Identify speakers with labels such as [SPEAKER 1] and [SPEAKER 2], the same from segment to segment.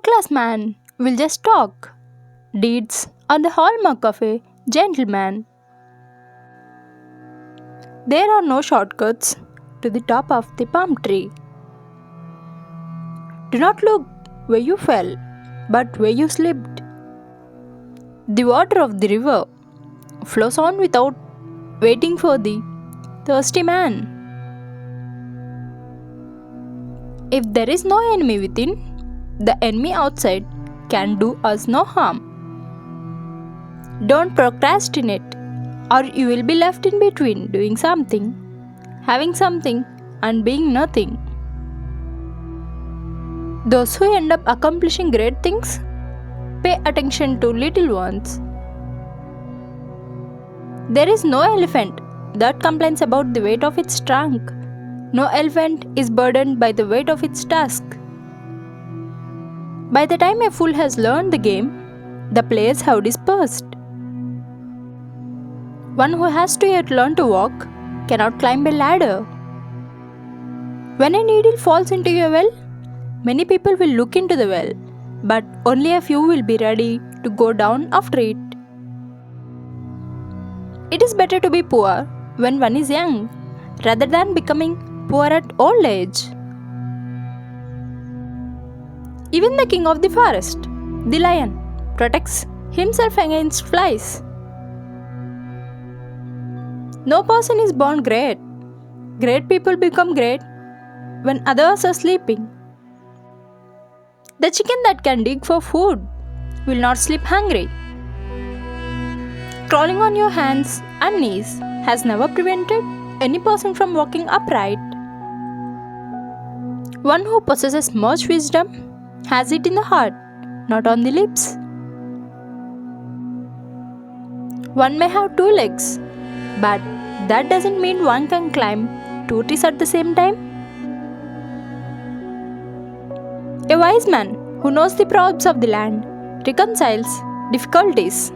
[SPEAKER 1] class man will just talk. Deeds are the hallmark of a gentleman. There are no shortcuts to the top of the palm tree. Do not look where you fell, but where you slipped. The water of the river flows on without waiting for the thirsty man. If there is no enemy within, the enemy outside can do us no harm. Don't procrastinate, or you will be left in between doing something, having something, and being nothing. Those who end up accomplishing great things pay attention to little ones. There is no elephant that complains about the weight of its trunk. No elephant is burdened by the weight of its tusk. By the time a fool has learned the game, the players have dispersed. One who has to yet learn to walk cannot climb a ladder. When a needle falls into a well, many people will look into the well, but only a few will be ready to go down after it. It is better to be poor when one is young, rather than becoming poor at old age. Even the king of the forest, the lion, protects himself against flies. No person is born great. Great people become great when others are sleeping. The chicken that can dig for food will not sleep hungry. Crawling on your hands and knees has never prevented any person from walking upright. One who possesses much wisdom has it in the heart, not on the lips. One may have two legs, but that doesn't mean one can climb two trees at the same time. A wise man who knows the proverbs of the land reconciles difficulties.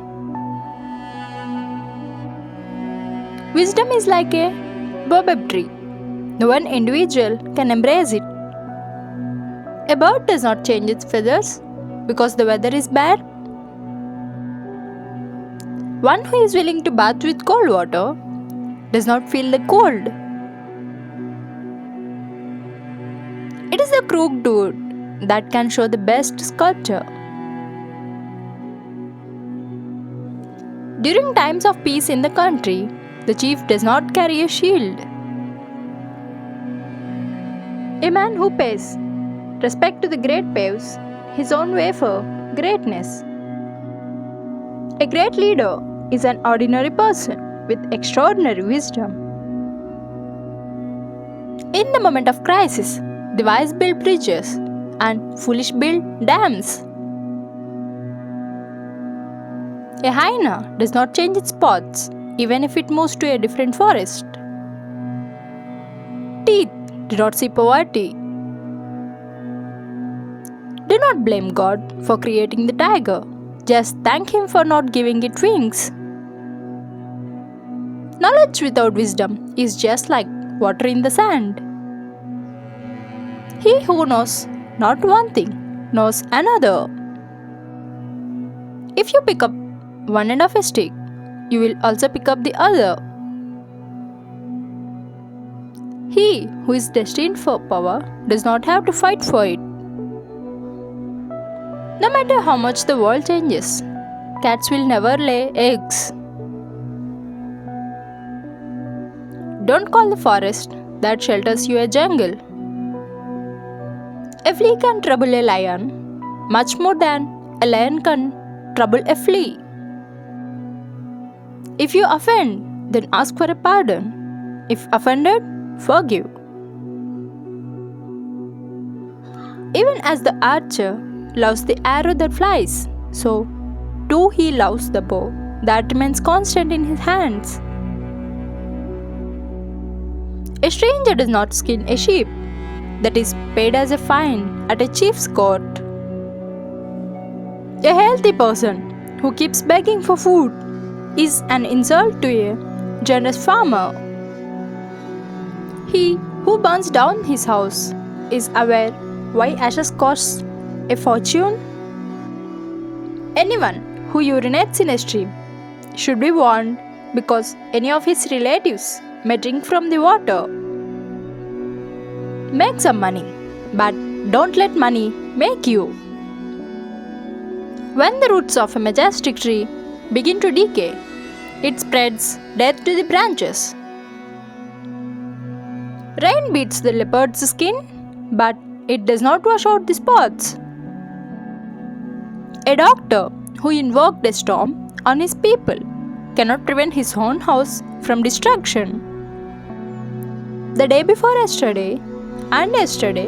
[SPEAKER 1] Wisdom is like a baobab tree. No one individual can embrace it. A bird does not change its feathers because the weather is bad. One who is willing to bath with cold water does not feel the cold. It is the crooked wood that can show the best sculpture. During times of peace in the country, the chief does not carry a shield. A man who pays respect to the great paves his own way for greatness. A great leader is an ordinary person with extraordinary wisdom. In the moment of crisis, the wise build bridges and foolish build dams. A hyena does not change its spots even if it moves to a different forest. Teeth do not see poverty. Do not blame God for creating the tiger. Just thank Him for not giving it wings. Knowledge without wisdom is just like water in the sand. He who knows not one thing knows another. If you pick up one end of a stick, you will also pick up the other. He who is destined for power does not have to fight for it. No matter how much the world changes, cats will never lay eggs. Don't call the forest that shelters you a jungle. A flea can trouble a lion much more than a lion can trouble a flea. If you offend, then ask for a pardon. If offended, forgive. Even as the archer loves the arrow that flies, so too he loves the bow that remains constant in his hands. A stranger does not skin a sheep that is paid as a fine at a chief's court. A healthy person who keeps begging for food is an insult to a generous farmer. He who burns down his house is aware why ashes cost a fortune? Anyone who urinates in a stream should be warned because any of his relatives may drink from the water. Make some money, but don't let money make you. When the roots of a majestic tree begin to decay, it spreads death to the branches. Rain beats the leopard's skin, but it does not wash out the spots. A doctor who invoked a storm on his people cannot prevent his own house from destruction. The day before yesterday and yesterday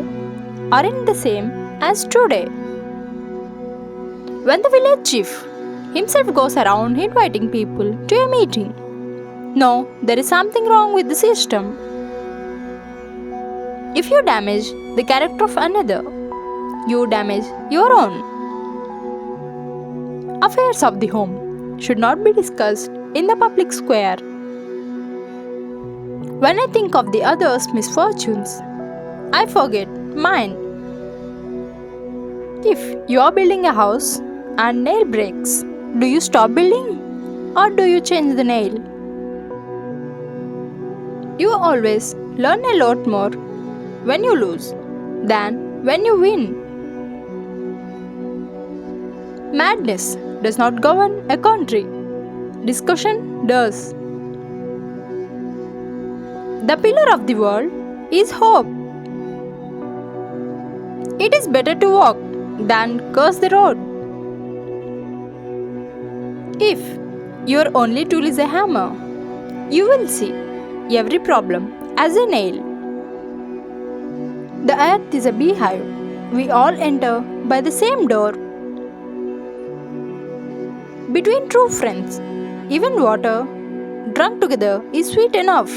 [SPEAKER 1] aren't the same as today. When the village chief himself goes around inviting people to a meeting, no, there is something wrong with the system. If you damage the character of another, you damage your own. Affairs of the home should not be discussed in the public square. When I think of the others' misfortunes, I forget mine. If you are building a house and nail breaks, do you stop building or do you change the nail? You always learn a lot more when you lose than when you win. Madness does not govern a country. Discussion does. The pillar of the world is hope. It is better to walk than curse the road. If your only tool is a hammer, you will see every problem as a nail. The earth is a beehive. We all enter by the same door. Between true friends, even water drunk together is sweet enough.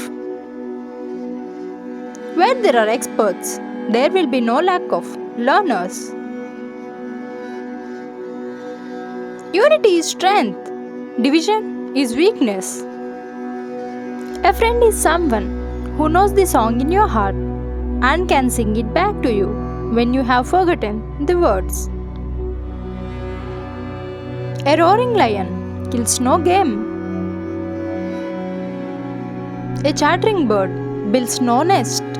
[SPEAKER 1] Where there are experts, there will be no lack of learners. Unity is strength. Division is weakness. A friend is someone who knows the song in your heart and can sing it back to you when you have forgotten the words. A roaring lion kills no game. A chattering bird builds no nest.